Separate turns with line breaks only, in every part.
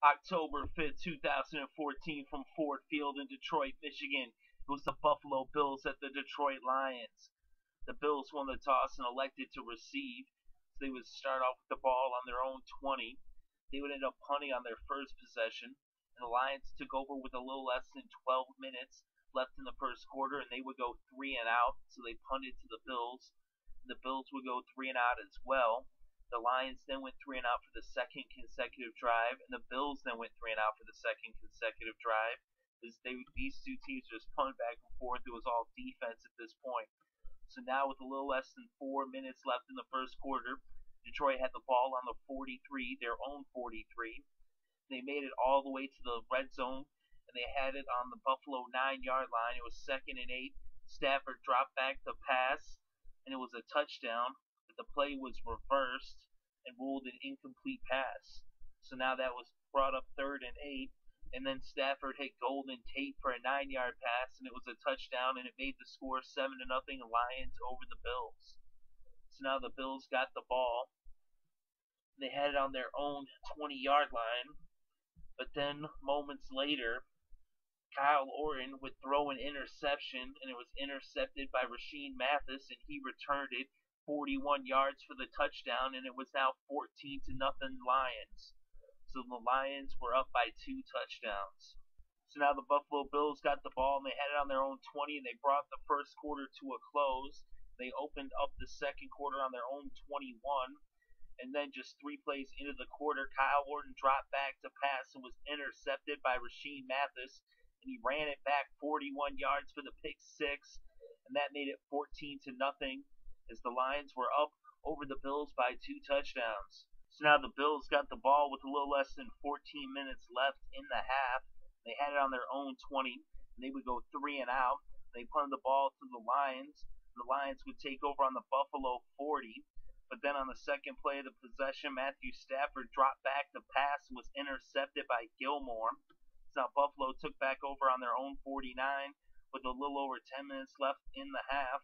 October 5th, 2014, from Ford Field in Detroit, Michigan. It was the Buffalo Bills at the Detroit Lions. The Bills won the toss and elected to receive. So they would start off with the ball on their own 20. They would end up punting on their first possession, and the Lions took over with a little less than 12 minutes left in the first quarter, and they would go 3-and-out. So they punted to the Bills. The Bills would go 3-and-out as well. The Lions then went 3-and-out for the second consecutive drive, and the Bills then went 3-and-out for the second consecutive drive. These two teams just punted back and forth. It was all defense at this point. So now, with a little less than 4 minutes left in the first quarter, Detroit had the ball on the 43, their own 43. They made it all the way to the red zone, and they had it on the Buffalo 9-yard line. It was 2nd and 8. Stafford dropped back the pass, and it was a touchdown. But the play was reversed and ruled an incomplete pass. So now that was brought up 3rd and 8, and then Stafford hit Golden Tate for a 9-yard pass, and it was a touchdown, and it made the score 7-0 Lions over the Bills. So now the Bills got the ball. They had it on their own 20-yard line, but then moments later, Kyle Orton would throw an interception, and it was intercepted by Rashean Mathis, and he returned it 41 yards for the touchdown, and it was now 14-0 Lions. So the Lions were up by 2 touchdowns. So now the Buffalo Bills got the ball, and they had it on their own 20, and they brought the first quarter to a close. They opened up the second quarter on their own 21, and then just 3 plays into the quarter, Kyle Orton dropped back to pass and was intercepted by Rashean Mathis, and he ran it back 41 yards for the pick 6, and that made it 14-0 as the Lions were up over the Bills by 2 touchdowns. So now the Bills got the ball with a little less than 14 minutes left in the half. They had it on their own 20, and they would go 3-and-out. They punted the ball to the Lions, and the Lions would take over on the Buffalo 40. But then on the second play of the possession, Matthew Stafford dropped back the pass and was intercepted by Gilmore. So now Buffalo took back over on their own 49 with a little over 10 minutes left in the half.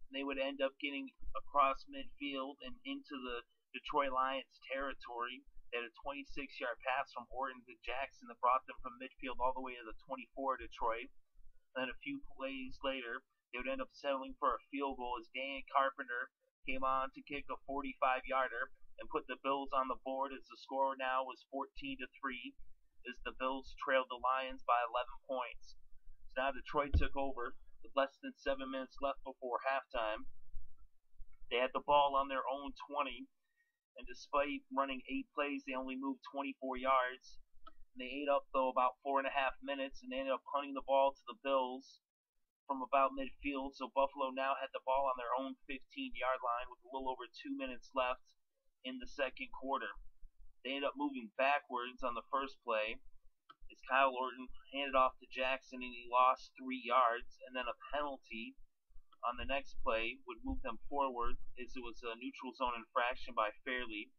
And they would end up getting across midfield and into the Detroit Lions territory. They had a 26-yard pass from Orton to Jackson that brought them from midfield all the way to the 24 Detroit. And then a few plays later, they would end up settling for a field goal as Carpenter came on to kick a 45-yarder and put the Bills on the board as the score now was 14-3 as the Bills trailed the Lions by 11 points. So now Detroit took over with less than 7 minutes left before halftime. They had the ball on their own 20, and despite running 8 plays, they only moved 24 yards. And they ate up, though, about 4.5 minutes, and they ended up punting the ball to the Bills from about midfield, so Buffalo now had the ball on their own 15-yard line with a little over 2 minutes left in the second quarter. They ended up moving backwards on the first play as Kyle Orton handed off to Jackson, and he lost 3 yards, and then a penalty on the next play would move them forward as it was a neutral zone infraction by Fairley,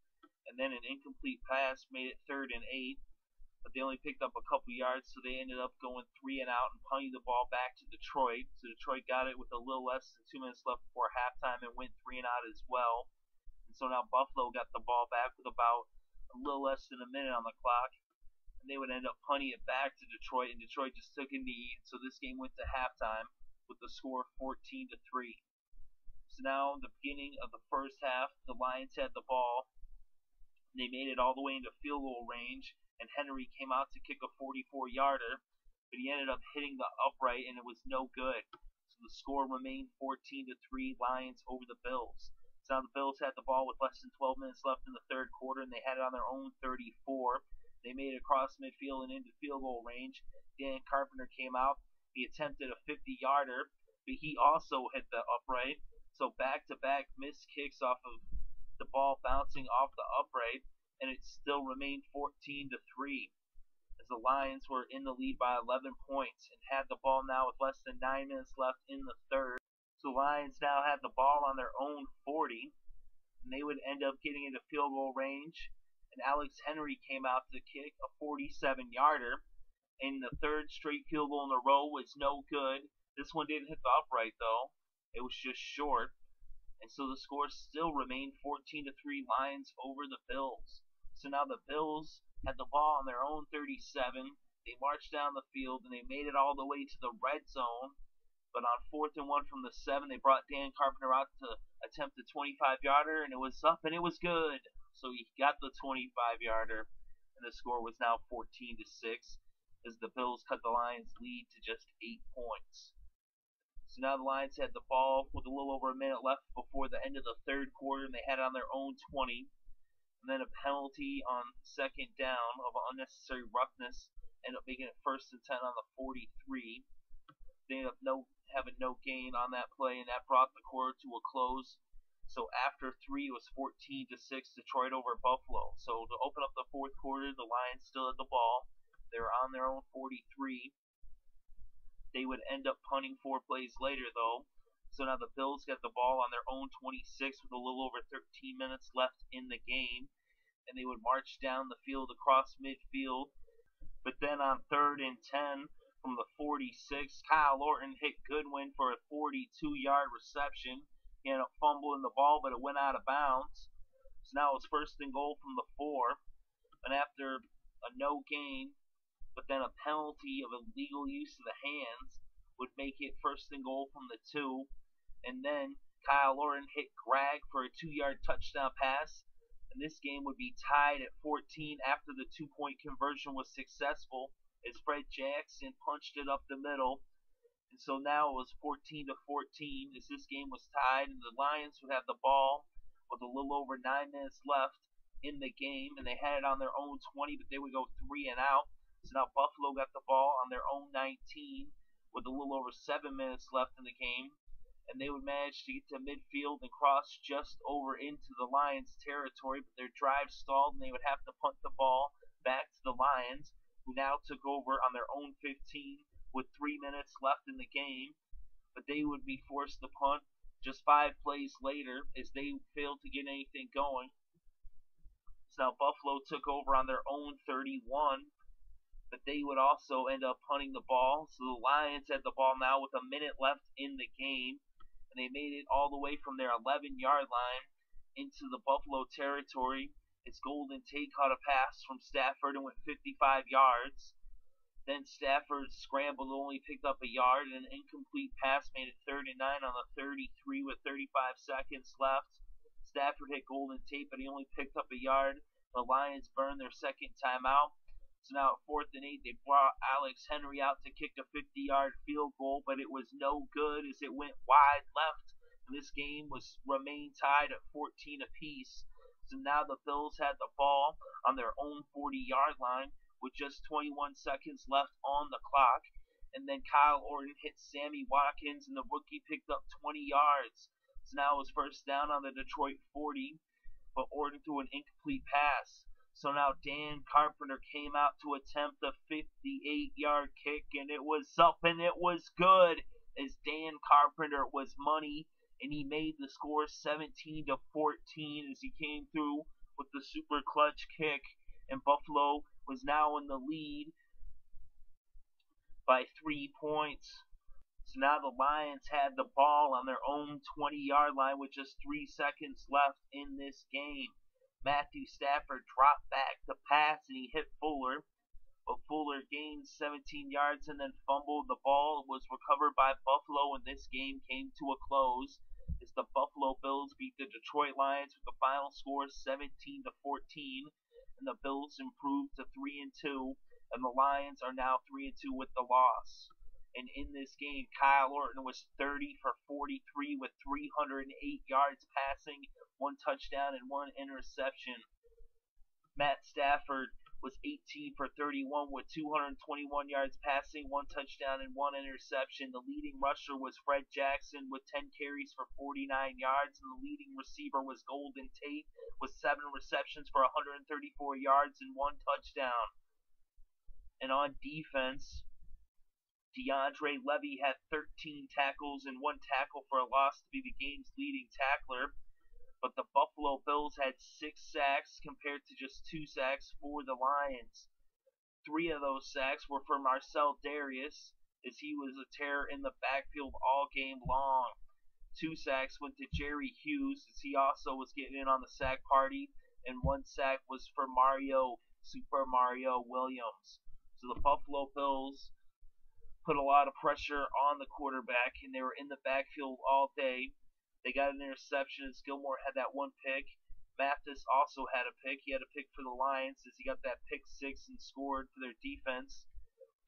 and then an incomplete pass made it 3rd and 8. But they only picked up a couple yards, so they ended up going 3-and-out and punting the ball back to Detroit. So Detroit got it with a little less than 2 minutes left before halftime and went 3-and-out as well. And so now Buffalo got the ball back with about a little less than a minute on the clock, and they would end up punting it back to Detroit, and Detroit just took a knee. And so this game went to halftime with the score 14-3. So now, in the beginning of the first half, the Lions had the ball. They made it all the way into field goal range, and Henry came out to kick a 44-yarder, but he ended up hitting the upright, and it was no good. So the score remained 14-3 Lions over the Bills. So now the Bills had the ball with less than 12 minutes left in the third quarter, and they had it on their own 34. They made it across midfield and into field goal range. Carpenter came out. He attempted a 50-yarder, but he also hit the upright. So back-to-back missed kicks off of the ball bouncing off the upright, and it still remained 14-3 as the Lions were in the lead by 11 points and had the ball now with less than 9 minutes left in the third. So the Lions now had the ball on their own 40, and they would end up getting into field goal range, and Alex Henry came out to kick a 47-yarder, and the third straight field goal in a row was no good. This one didn't hit the upright, though. It was just short. And so the score still remained 14-3 Lions over the Bills. So now the Bills had the ball on their own 37. They marched down the field, and they made it all the way to the red zone. But on 4th and 1 from the 7, they brought Dan Carpenter out to attempt a 25-yarder, and it was up, and it was good. So he got the 25-yarder, and the score was now 14-6, as the Bills cut the Lions' lead to just 8 points. So now the Lions had the ball with a little over a minute left before the end of the third quarter, and they had it on their own 20. And then a penalty on 2nd down of unnecessary roughness ended up making it 1st and 10 on the 43. They ended up having no gain on that play, and that brought the quarter to a close. So after 3, it was 14-6, Detroit over Buffalo. So to open up the fourth quarter, the Lions still had the ball. They were on their own 43. They would end up punting 4 plays later, though. So now the Bills got the ball on their own 26 with a little over 13 minutes left in the game. And they would march down the field across midfield. But then on 3rd and 10 from the 46, Kyle Orton hit Goodwin for a 42-yard reception. He ended up fumbling the ball, but it went out of bounds. So now it's 1st and goal from the 4. And after a no gain, but then a penalty of illegal use of the hands would make it 1st and goal from the 2. And then Kyle Orton hit Gragg for a 2-yard touchdown pass. And this game would be tied at 14 after the 2-point conversion was successful, as Fred Jackson punched it up the middle. And so now it was 14-14 as this game was tied, and the Lions would have the ball with a little over 9 minutes left in the game, and they had it on their own 20, but they would go 3 and out. So now Buffalo got the ball on their own 19 with a little over 7 minutes left in the game, and they would manage to get to midfield and cross just over into the Lions' territory, but their drive stalled, and they would have to punt the ball back to the Lions, who now took over on their own 15 with 3 minutes left in the game. But they would be forced to punt just 5 plays later as they failed to get anything going. So now Buffalo took over on their own 31, but they would also end up punting the ball. So the Lions had the ball now with a minute left in the game, and they made it all the way from their 11-yard line into the Buffalo territory. As Golden Tate caught a pass from Stafford and went 55 yards. Then Stafford scrambled, only picked up a yard, and an incomplete pass made it 3rd and 9 on the 33 with 35 seconds left. Stafford hit Golden Tate, but he only picked up a yard. The Lions burned their second timeout. So now at 4th and 8, they brought Alex Henry out to kick a 50-yard field goal, but it was no good as it went wide left. And this game remained tied at 14 apiece. So now the Bills had the ball on their own 40-yard line with just 21 seconds left on the clock. And then Kyle Orton hit Sammy Watkins, and the rookie picked up 20 yards. So now it was 1st down on the Detroit 40, but Orton threw an incomplete pass. So now Dan Carpenter came out to attempt a 58-yard kick, and it was up and it was good, as Dan Carpenter was money, and he made the score 17-14 as he came through with the super clutch kick, and Buffalo was now in the lead by 3 points. So now the Lions had the ball on their own 20-yard line with just 3 seconds left in this game. Matthew Stafford dropped back to pass, and he hit Fuller, but Fuller gained 17 yards and then fumbled. The ball was recovered by Buffalo, and this game came to a close as the Buffalo Bills beat the Detroit Lions with the final score 17-14, and the Bills improved to 3-2, and the Lions are now 3-2 with the loss. And in this game, Kyle Orton was 30 for 43 with 308 yards passing, 1 touchdown and 1 interception. Matt Stafford was 18 for 31 with 221 yards passing, 1 touchdown and 1 interception. The leading rusher was Fred Jackson with 10 carries for 49 yards, and the leading receiver was Golden Tate with 7 receptions for 134 yards and 1 touchdown. And on defense, DeAndre Levy had 13 tackles and 1 tackle for a loss to be the game's leading tackler. But the Buffalo Bills had 6 sacks compared to just 2 sacks for the Lions. 3 of those sacks were for Marcel Darius, as he was a terror in the backfield all game long. 2 sacks went to Jerry Hughes, as he also was getting in on the sack party, and 1 sack was for Mario Super Mario Williams. So the Buffalo Bills put a lot of pressure on the quarterback, and they were in the backfield all day. They got an interception, as Gilmore had that one pick. Mathis also had a pick. He had a pick for the Lions as he got that pick six and scored for their defense.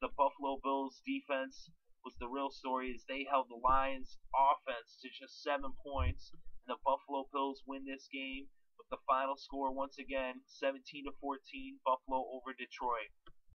The Buffalo Bills defense was the real story as they held the Lions offense to just 7 points, and the Buffalo Bills win this game with the final score once again 17-14, Buffalo over Detroit.